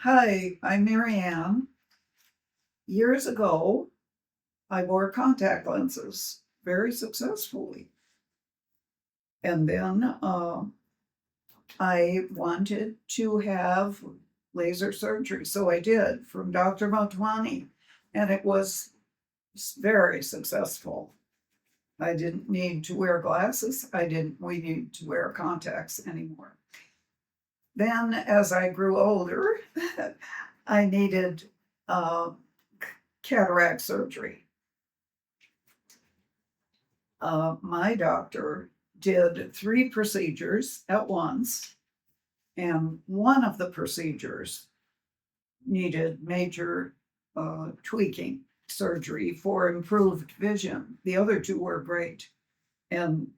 Hi, I'm Maryann. Years ago, I wore contact lenses very successfully. And then I wanted to have laser surgery, so I did from Dr. Motwani, and it was very successful. I didn't need to wear glasses. We need to wear contacts anymore. Then, as I grew older, I needed uh, cataract surgery. My doctor did 3 procedures at once, and one of the procedures needed major tweaking surgery for improved vision. The other 2 were great. And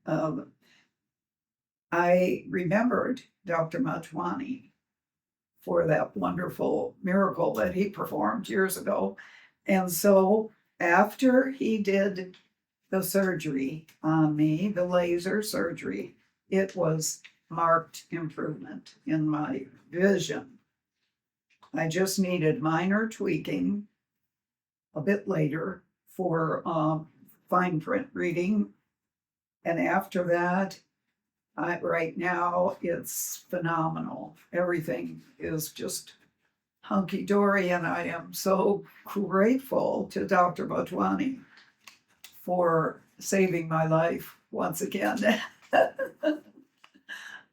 I remembered Dr. Motwani for that wonderful miracle that he performed years ago. And so after he did the surgery on me, the laser surgery, it was marked improvement in my vision. I just needed minor tweaking a bit later for fine print reading. And after that, right now, it's phenomenal. Everything is just hunky dory, and I am so grateful to Dr. Motwani for saving my life once again.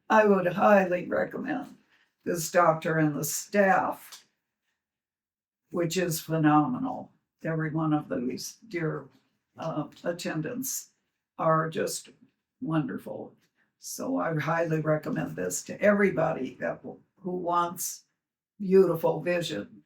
I would highly recommend this doctor and the staff, which is phenomenal. Every one of these dear attendants are just wonderful. So I highly recommend this to everybody who wants beautiful vision